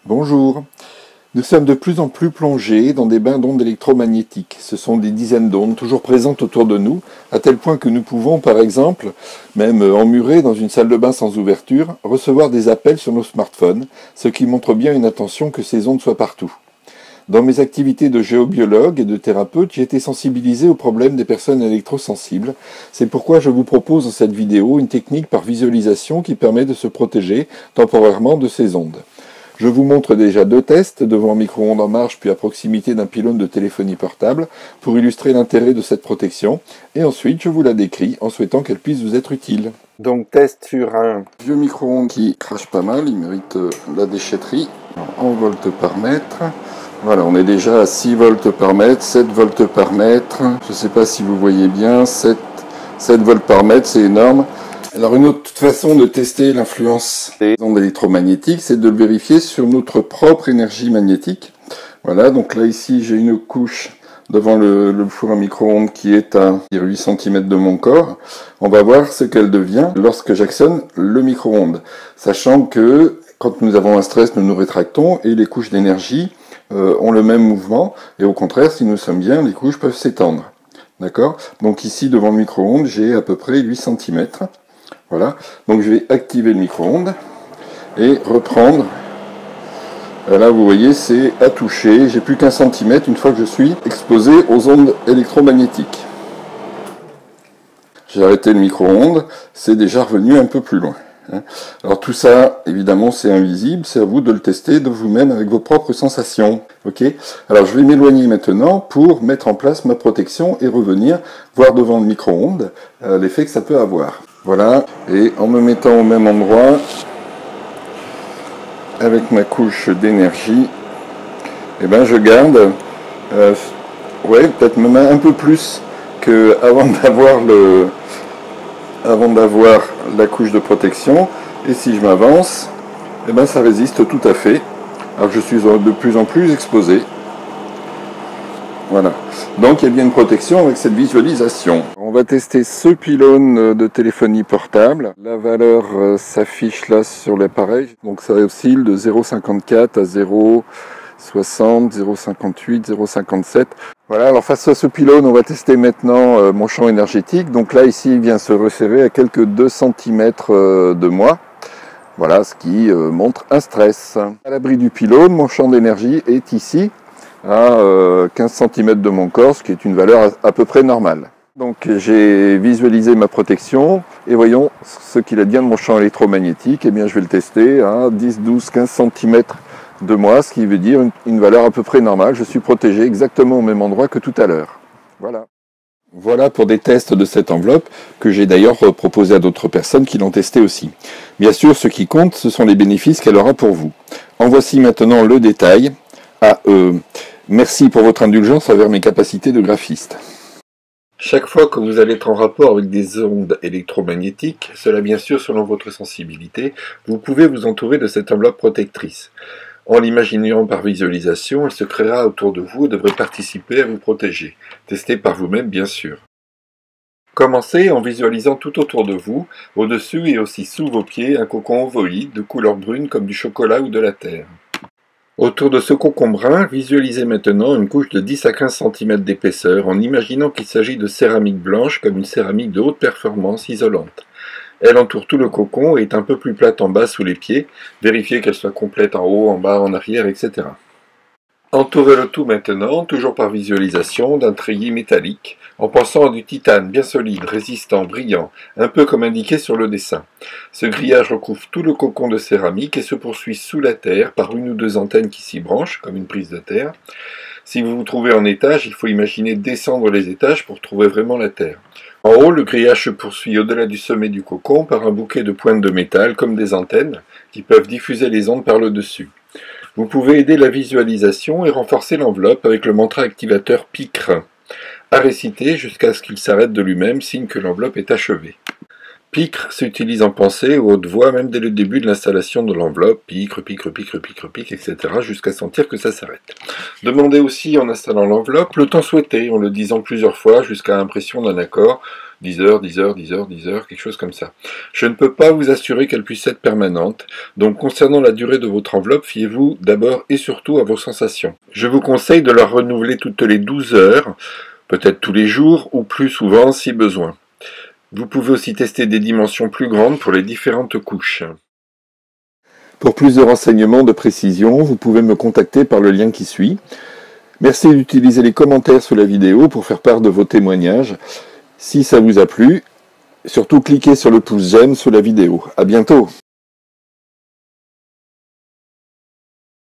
Bonjour. Nous sommes de plus en plus plongés dans des bains d'ondes électromagnétiques. Ce sont des dizaines d'ondes toujours présentes autour de nous, à tel point que nous pouvons, par exemple, même emmurés dans une salle de bain sans ouverture, recevoir des appels sur nos smartphones, ce qui montre bien une attention que ces ondes soient partout. Dans mes activités de géobiologue et de thérapeute, j'ai été sensibilisé aux problèmes des personnes électrosensibles. C'est pourquoi je vous propose dans cette vidéo une technique par visualisation qui permet de se protéger temporairement de ces ondes. Je vous montre déjà deux tests devant un micro-ondes en marche puis à proximité d'un pylône de téléphonie portable pour illustrer l'intérêt de cette protection et ensuite je vous la décris en souhaitant qu'elle puisse vous être utile. Donc test sur un vieux micro-ondes qui crache pas mal, il mérite la déchetterie en volts par mètre. Voilà, on est déjà à 6 volts par mètre, 7 volts par mètre, je ne sais pas si vous voyez bien, 7 volts par mètre, c'est énorme. Alors une autre façon de tester l'influence des ondes électromagnétiques, c'est de le vérifier sur notre propre énergie magnétique. Voilà, donc là ici j'ai une couche devant le four à micro-ondes qui est à 8 cm de mon corps. On va voir ce qu'elle devient lorsque j'actionne le micro-ondes, sachant que quand nous avons un stress, nous nous rétractons et les couches d'énergie ont le même mouvement, et au contraire, si nous sommes bien, les couches peuvent s'étendre. D'accord? Donc ici, devant le micro-ondes, j'ai à peu près 8 cm. Voilà, donc je vais activer le micro-ondes et reprendre. Là, vous voyez, c'est à toucher. J'ai plus qu'un centimètre une fois que je suis exposé aux ondes électromagnétiques. J'ai arrêté le micro-ondes, c'est déjà revenu un peu plus loin. Alors tout ça, évidemment, c'est invisible, c'est à vous de le tester de vous-même avec vos propres sensations. Ok? Alors je vais m'éloigner maintenant pour mettre en place ma protection et revenir voir devant le micro-ondes l'effet que ça peut avoir. Voilà, et en me mettant au même endroit, avec ma couche d'énergie, eh ben je garde, peut-être même un peu plus qu'avant d'avoir la couche de protection. Et si je m'avance, eh ben ça résiste tout à fait. Alors je suis de plus en plus exposé. Voilà. Donc il y a bien une protection avec cette visualisation. On va tester ce pylône de téléphonie portable. La valeur s'affiche là sur l'appareil. Donc ça oscille de 0,54 à 0,60, 0,58, 0,57. Voilà, alors face à ce pylône, on va tester maintenant mon champ énergétique. Donc là, ici, il vient se resserrer à quelques 2 cm de moi. Voilà, ce qui montre un stress. À l'abri du pylône, mon champ d'énergie est ici, à 15 cm de mon corps, ce qui est une valeur à peu près normale. Donc j'ai visualisé ma protection, et voyons ce qu'il advient de mon champ électromagnétique. Eh bien, je vais le tester à 10, 12, 15 cm de moi, ce qui veut dire une valeur à peu près normale. Je suis protégé exactement au même endroit que tout à l'heure. Voilà. Voilà pour des tests de cette enveloppe que j'ai d'ailleurs proposé à d'autres personnes qui l'ont testé aussi. Bien sûr, ce qui compte, ce sont les bénéfices qu'elle aura pour vous. En voici maintenant le détail. Merci pour votre indulgence envers mes capacités de graphiste. Chaque fois que vous allez être en rapport avec des ondes électromagnétiques, cela bien sûr selon votre sensibilité, vous pouvez vous entourer de cette enveloppe protectrice. En l'imaginant par visualisation, elle se créera autour de vous et devrait participer à vous protéger. Testez par vous-même bien sûr. Commencez en visualisant tout autour de vous, au-dessus et aussi sous vos pieds, un cocon ovoïde de couleur brune comme du chocolat ou de la terre. Autour de ce cocon brun, visualisez maintenant une couche de 10 à 15 cm d'épaisseur en imaginant qu'il s'agit de céramique blanche comme une céramique de haute performance isolante. Elle entoure tout le cocon et est un peu plus plate en bas sous les pieds. Vérifiez qu'elle soit complète en haut, en bas, en arrière, etc. Entourez le tout maintenant, toujours par visualisation, d'un treillis métallique, en pensant à du titane bien solide, résistant, brillant, un peu comme indiqué sur le dessin. Ce grillage recouvre tout le cocon de céramique et se poursuit sous la terre par une ou deux antennes qui s'y branchent, comme une prise de terre. Si vous vous trouvez en étage, il faut imaginer descendre les étages pour trouver vraiment la terre. En haut, le grillage se poursuit au-delà du sommet du cocon par un bouquet de pointes de métal, comme des antennes, qui peuvent diffuser les ondes par le dessus. Vous pouvez aider la visualisation et renforcer l'enveloppe avec le mantra activateur Pikr, à réciter jusqu'à ce qu'il s'arrête de lui-même, signe que l'enveloppe est achevée. Picre s'utilise en pensée ou haute voix, même dès le début de l'installation de l'enveloppe. Picre, picre, picre, picre, picre, etc. jusqu'à sentir que ça s'arrête. Demandez aussi en installant l'enveloppe le temps souhaité, en le disant plusieurs fois jusqu'à l'impression d'un accord. 10 heures, 10 heures, 10 heures, 10 heures, quelque chose comme ça. Je ne peux pas vous assurer qu'elle puisse être permanente, donc concernant la durée de votre enveloppe, fiez-vous d'abord et surtout à vos sensations. Je vous conseille de la renouveler toutes les 12 heures, peut-être tous les jours ou plus souvent si besoin. Vous pouvez aussi tester des dimensions plus grandes pour les différentes couches. Pour plus de renseignements de précision, vous pouvez me contacter par le lien qui suit. Merci d'utiliser les commentaires sous la vidéo pour faire part de vos témoignages. Si ça vous a plu, surtout cliquez sur le pouce j'aime sous la vidéo. À bientôt!